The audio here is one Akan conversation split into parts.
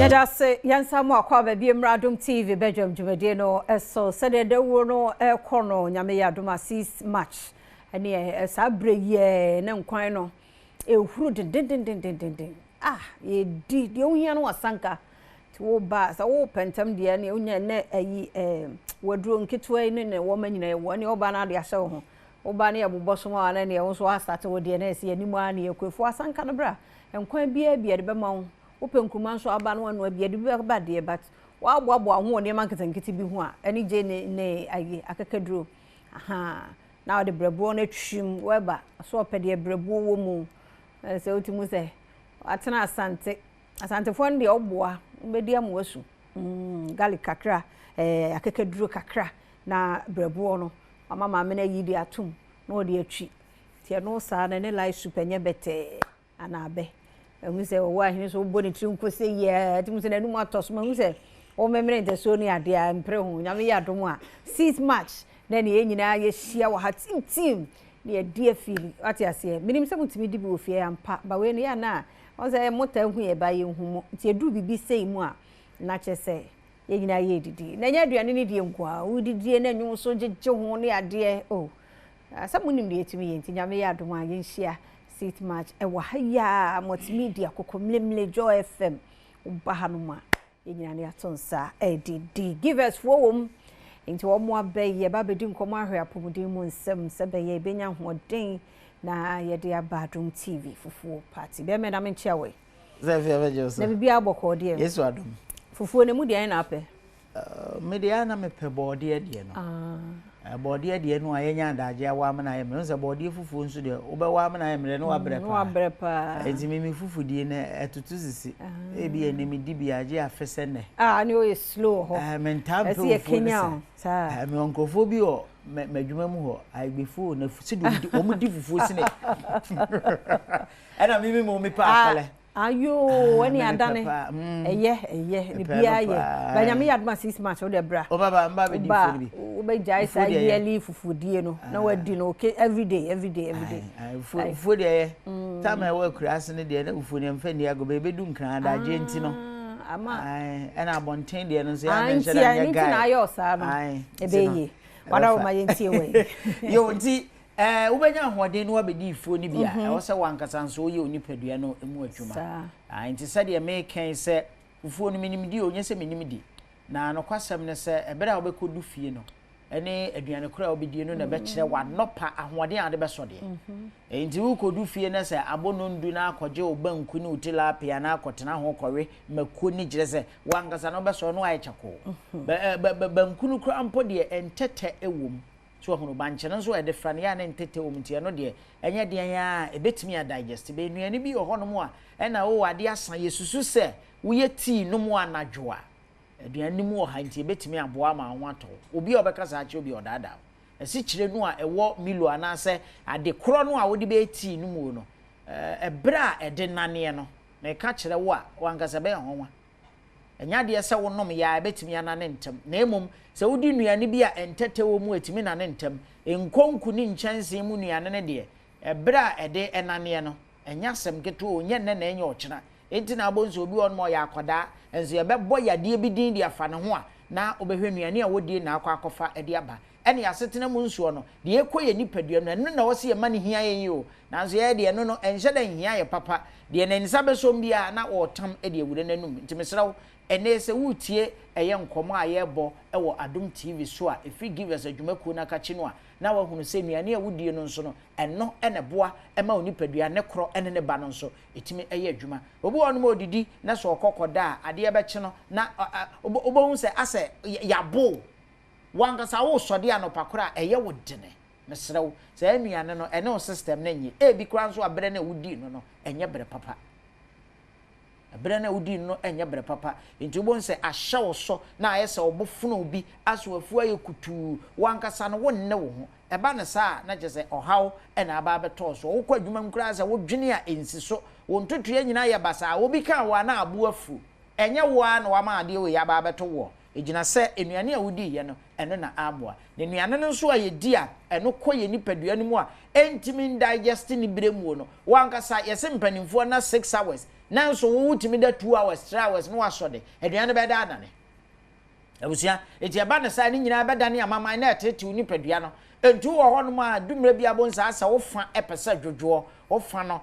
Yada se yansamu akwa baby Adom TV Badwam dwumade no so sede de wo no kono nyame ya Adom 6 match ene sa breye na nkwan no ehuru den ye di de ohia no wasanka ti wo ba sa wo pentam de ne onya na ayi waduro nketwa ne wo manyina ye wo ne oba na de ahye wo ho oba ne abuboso ma na ne wo so asate wo de na ese animu a ne ekwefu asanka no bra nkwan bia de be ma wo openkuma so aba no anu abia de ba de but wa aboabo ho ne man ketanketi bi ho a ani je ne ayi akakaduro aha na de brebo na twim weba so opede brebo wo mu se otimu se atena asante fon de oboa mbedi amoasu garlic kakra akakaduro kakra na brebo no mama me na yidi atum na de atwi tie no sa na ne live soup enye bete anabe se wo ahine so boni tri nkose ye timu se nanu atos ma se o memre nte so ni ade a mpre hu nyame ya dom a 6 match na ne nyina ye hia wa hatim ne die feel ati ase minim se mutimi di bi ofie ampa ba we ne ya na o se mota hu ye ba ye hu ti edu bibi sei mu a na che se ye nyina ye didi na nya aduane ne die nkwa wo didi na nyu so jeje hu ne ade o asa munim de etimi ye nti nyame ya dom a ye hia sit match ewa haya multimedia kokomlemle Joy FM ubahanuma yenyina ne atonsa edidi give us wom into omo abaye ba bedi nkomo ahwe apomuden mu nsem sebeye benya hoden na ye de Badwam TV fufuo party be me na me nchia we zefia bejoso na bibia aboko de yesu adom fufuo ne mu de na ape media na me pe bode de no body de no ayenya adaje awa amana ye me nse body fufu nso de obewa amana ye me no wabre pa enti mimi fufu die na etutu sisi ebi enemi di bi age afese ne ne o slow ho mental pro esi Kenya sa me onkofo bi o madwuma mu ho agbefu na fusi do di omudi fufu sine ana mimi mo me pa akale ayo wani adane eye ni bia ye banyame Adom 6 match o de bra o baba mba be di fufu bi o be jai sa yearly fufudie no na wadi no okay every day fufu de ye time e wa kurase ne de na fufu ne mfa ni ago be du nkran adaje nti no ama na abonten de no so ya mention na ye guy na ayo sa no ebeye wada o ma ye ntie we yo nti ubenya ahoden no abedi ifuo ni bia e wo se wankasa nso ye onipadua no emu adwuma nti se de me kan se ufuo no minim di onye se minim di na no kwasem ne se ebere a obekodu fie no ene aduane kora obedi no na be kire wa nopa ahoden ade be so de nti wo kodu fie na se abonondu na akoje obanku ni utilapia na akotena ho kowe makuo ni gire se wankasa no be so no aye chako banku no kora ampo de entete ewom so hono banche no so e defrane ya na ntete omtie no de enye de ya ebetimi digest be nuane bi ohono mu a ena wo wade asan yesusu se wo ye tea no mu anadwoa aduane mu oha ntie ebetimi aboa ma ho ato obi obekasa ache obi odada esi kire no a ewo milo anase ade kro no a wo de be tea no mu no ebra ede nane no na ka kire wo a wankasa be honwa enya de se wo nom ya ebetimi anane ntem na emom se wodi nuane bi a entete wo mu etimi nane ntem enkonku ni nchanse mu nuane ne de ebra ede enane no enya sem keto onye ne na enya ochina enti na abonso obi on mo ya akoda enso ye bebo yade bi din de afa ne ho a na obehwe nuane a wodi na akofa ede aba ene yasetena mu nsuo no de ekoye nipadua no eno na wose ye mane hia yen o nanso ye de eno no enhye da hia ye papa de na nisa besom bia na otam ede ewure nanum enti mesrawo ene se wutie eye nkomo a ye bo ewo Adom TV so a if you give us adwumaku na ka chi no a na wahunu se nuane a wudie no nso no eno ene boa ema onipadua ne kro ene ne ba no nso etimi eye adwuma obi wonu ma odidi na so okokoda ade ye be chi no na obohun se ase yabo wankasa wo sode anopakora eye wodene mesrew se anuane no ene o system na nyi e bi kra nso abre na wudi no enye bre papa abre na wudi no enye bre papa nti ubon se ahya wo so na ayese obofunu obi aso afu aye kutu wankasa no wonne wo ho eba ne sa na je se ohaw ena aba beto so wo kwa dwuma nkura se wo dwene a ensi so wo ntotu nyina ye basa wo bi kan wa na abu afu enye wo a na wa ma ade wo ya aba beto wo ejina se enuane a wodi ye no eno na aboa ne nuane no nso a ye di a eno koye nipadua no mu a entimi digest ni bremu no wankasa ye se mpanimfo na 6 hours nanso wo wutimi da 2 hours 3 hours no wasode aduane be da adane abusia eti aba ne sa ni nyina be da ne amama na etete ni padua no entu wo ho no ma dumre bia bonsa asa wo fa epesa dwodwo wo fa no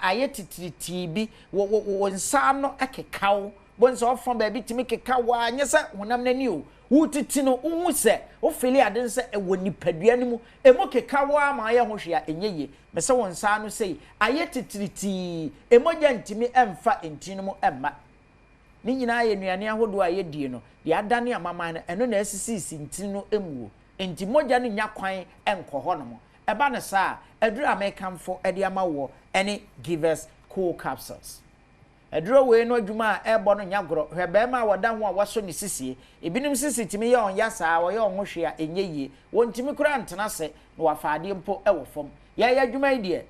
aye titiriti bi wo nsa no akekawo bonsa wo fa ba bi timi kekawo anyesa honam nani o wutiti no wu se wo fili ade se ewo nipadua ne mu emo kekawo ama ye ho hwea enyeye me se wo nsa no sei aye titiriti emoja ntimi emfa entinu mu emma ni nyina ye nuane ahodo aye die no de adane amama no eno na asisi ntinu no emuo enti moja no nya kwan enko ho no mo eba ne sa aduru amekamfo ede amawo ene givers cool capsules aduru we no adwuma ebo no nya goro hwebe ma woda ho a waso ne sisie ebinim sisi timi ye on yasa wo ye on hwe a enyeye wontimi kura ntena se no wafaade mpo ewo fom ya adwuma ide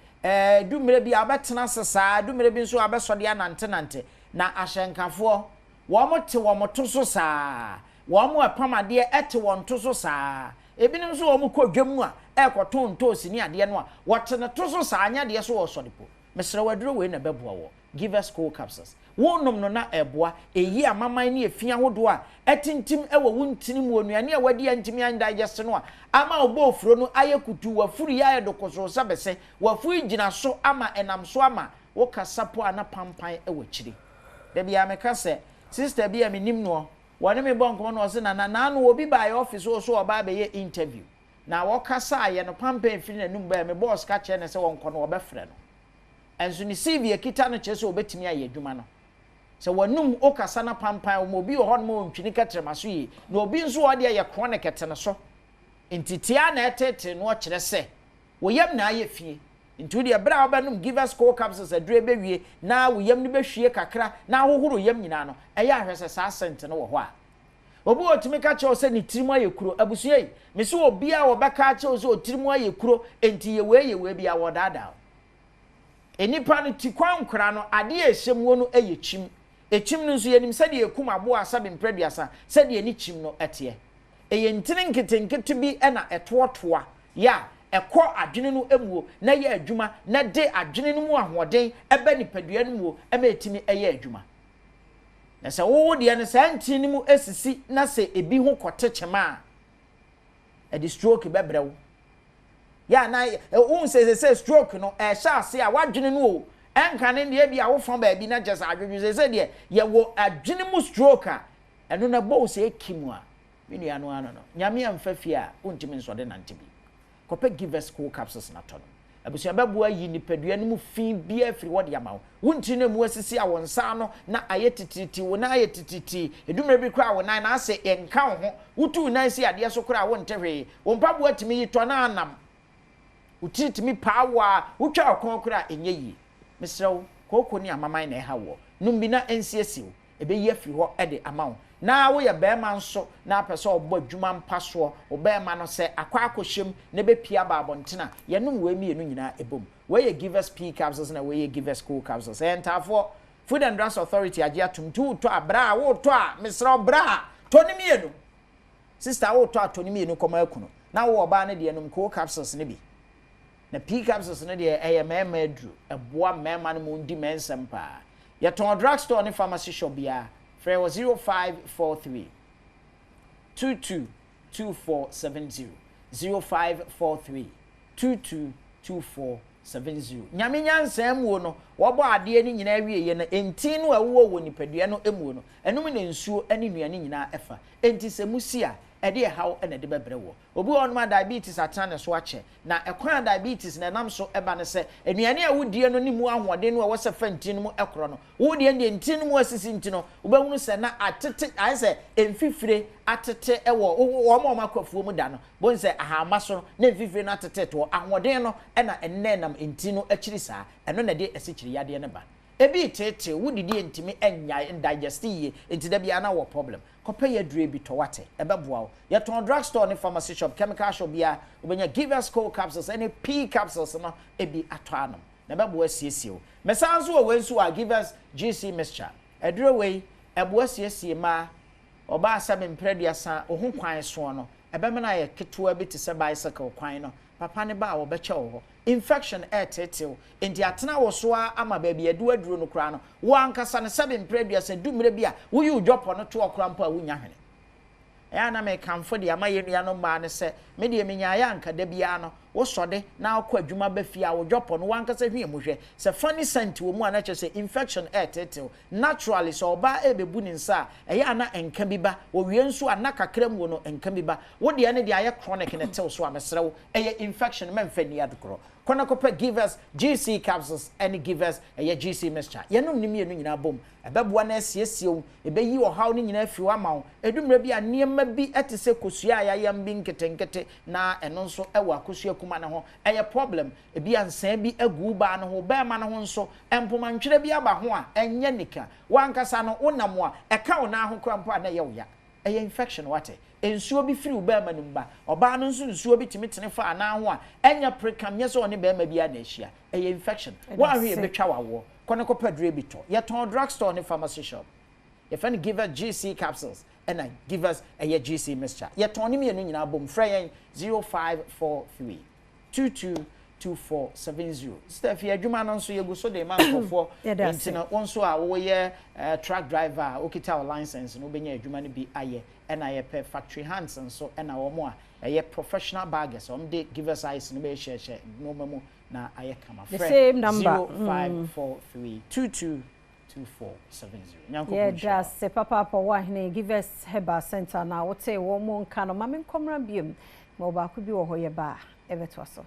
dumre bi abetena se saa dumre bi nso abesode anante na ahyenkafo wo mote wo motoso saa wo mo apamade ete wo ntoso saa ebinim so wo mo kodwam a ekoto ntosi ni ade no a wote ne toso saa anya de so wo sodepo mesre waduro we na beboa wo give us cool capsules wonnom no na eboa eyi amaman ne efia hodo a etintim ewo wuntini mu onuane a wadi antimi an digest no a ama obo ofuro no ayekutu wafuri ya edokoso sabese wafu igina so ama enam so ama wo kasapo ana pampan ewo kiri da bia meka se sister bia menim no wone me bonko no se na no obi by office so oba be ye interview na wo kasa ye no pampan firi na num ba me boss ka che ne se wonko no obefre no enso ni CV akita no che se obetimi aye adwuma no se wonum okasa na pampan mo bi ho no mo ntwini katremaso yi na obi nso wo de ye chronic etene so entitia na etete no kire se wo yam na aye fie ntu de bra obanum give us cold capsules adure bewie na wo yam ni behwie kakra na ahohoro yam nyina no eye ahwese sa sent no wo ho a obi otimi ka che o se ni tirimu aye kuro abusue me se obi a wo beka che o se otirimu aye kuro enti ye we bia wo dada enipa no tikwan kra no ade ehyemuo no eye chim echim no nso yenim se de ekum abo asabe mpraduasa se de eni chim no ete eye ntine nketenkete bi na etotoa ya ekọ adwene no emuo na ye adwuma na de adwene no mu ahoden ebe nipadua no mu ema etimi eye adwuma na se wo de ne sa ntini mu esisi na se ebi ho kotechema a de stroke bebrewo ya na se stroke no sha ase a wadwene no o enka ne de bia wo fon ba bi na just adwedwe se de ye wo adwene mu stroke a eno na bo se ekimu a menu anu no nyame amfafi a untimi nsode nantibi kope give us cool capsules na tono abusia babua yi nipadua no mu fi bia firi wode yamawo wunti na mu asisi a wonsa no na ayetititi wo na ayetititi edumre bi kra wo nan na ase enka ho wutu nan si ade so kra wo ntehwe wo mpabua timi yito na anam utitimi pawa utwa akon kra enyeyi mesrew koko ni amaman na eha wo numbi na ensiesiw ebe yi afiri ho ede amawo na wo ye bema nso na pese obo adwuma mpaso obema no se akwa akohyem na be pia ba abontena ye no we mienu nyina ebom we ye give us p capsules na we ye give us cool capsules entafo Food and Drugs Authority agia tumtu to abra wo to a mesra bra to ni mienu sister wo to a to ni mienu koma akuno na wo oba ne de num cool capsules ne bi na p capsules ne de eye mema adru eboa mema no mundi mensem pa ye ton drugstore ne pharmacy shop bia Frey was 0543 222470 0543 222470 nyame nyansam wo no wobo ade ni nyina awie ye na enti no awo wo nipadua no emu no enum na nsuo ani nuane nyina efa enti semusia ede haw ene de bebre wo obi on ma diabetes atane so ache na ekwan diabetes na nam so eba ne se enuane a wodie no ni mu ahoɔden no a wɔsɛ fanti no mu ekoro no wodie ne enti no mu asisi nti no wobɛhunu se na atete ayese emfifire atete ewo wo ma makwafuo mu da no bon se ahama so na emfifire no atete to ahoɔden no ɛna enne nam enti no akiri saa ɛno na de asikyiri yade ne ba ebi tete wudidi entimi enya indigestiye enti da bia na wo problem kope ye dure bi to wate ebeboa wo ye ton drugstore ne pharmacy shop chemical shop bia obenya give us cold capsules any p capsules no ebi ato anom na ebeboa siesie wo mesanso wo wenso a give us gc mixture edure wei eboa siesie ma oba asem mpreduasa ohun kwan so no ebemena ye ketewa bi te se bicycle kwan no papa ne ba wo be che wo infection tetew enti atena wo so ama ba bia edu aduro no kra no wo ankasa ne sebe mpredua se dumre bia wo yi udwopo no to okra mpo a wo nya hwene ya na me kamfo de amaye nua no ma ne se me de menya ya anka da bia no wo sode na akọ adwuma ba fia wo dwopo no wankasa hwie mo hwe se funny scent wo mu ana che se infection tetew naturally so oba ebebu ni nsa ya na enka bi ba wo wie nso ana kakra mu no enka bi ba wo de ne de aye chronic ne tew so amesrew infection memfa ni adkro kona kopa give us GC capsules and give us GC mixture yenom ni mienu nyina bom ebeboa na asiesie ebeyi ohaw ni nyina afi wa mawo edumre bi anemma bi etese kosua ayayam bi nketenkete na eno nso ewa akosua kuma ne ho problem ebi ansan bi agu ba ne ho ba ma ne ho nso empoma ntwere bi aba ho a enye nika wankasa no wonam a eka wo na ho krampo a na ye wo ya infection wate ensuo bi firi uba ma numba oba no nso nsuo bi timitene fa ana ho a enya prekam ye so ne ba ma bi a na ehia infection wa hwe betwa wawo kone ko padre bi to ye ton drugstore ne pharmacy shop ye fa ne give us GC capsules and I give us GC mixture ye ton ne mienu nyina bom frɛ 0543 222470 Steph ye adwuma no nso ye go so de man kofo entina wonso a wo ye truck driver okita license no benya adwuma no bi aye and I pay factory hands and so and our more a professional baggers de give us ice no be share no memo na aye kama the same number 0543222470 yeah just say papa wa hne give us Herbal Center na what say wo mo nka no ma me nkomra biem ma ba ku bi wo ho ye ba ebeto so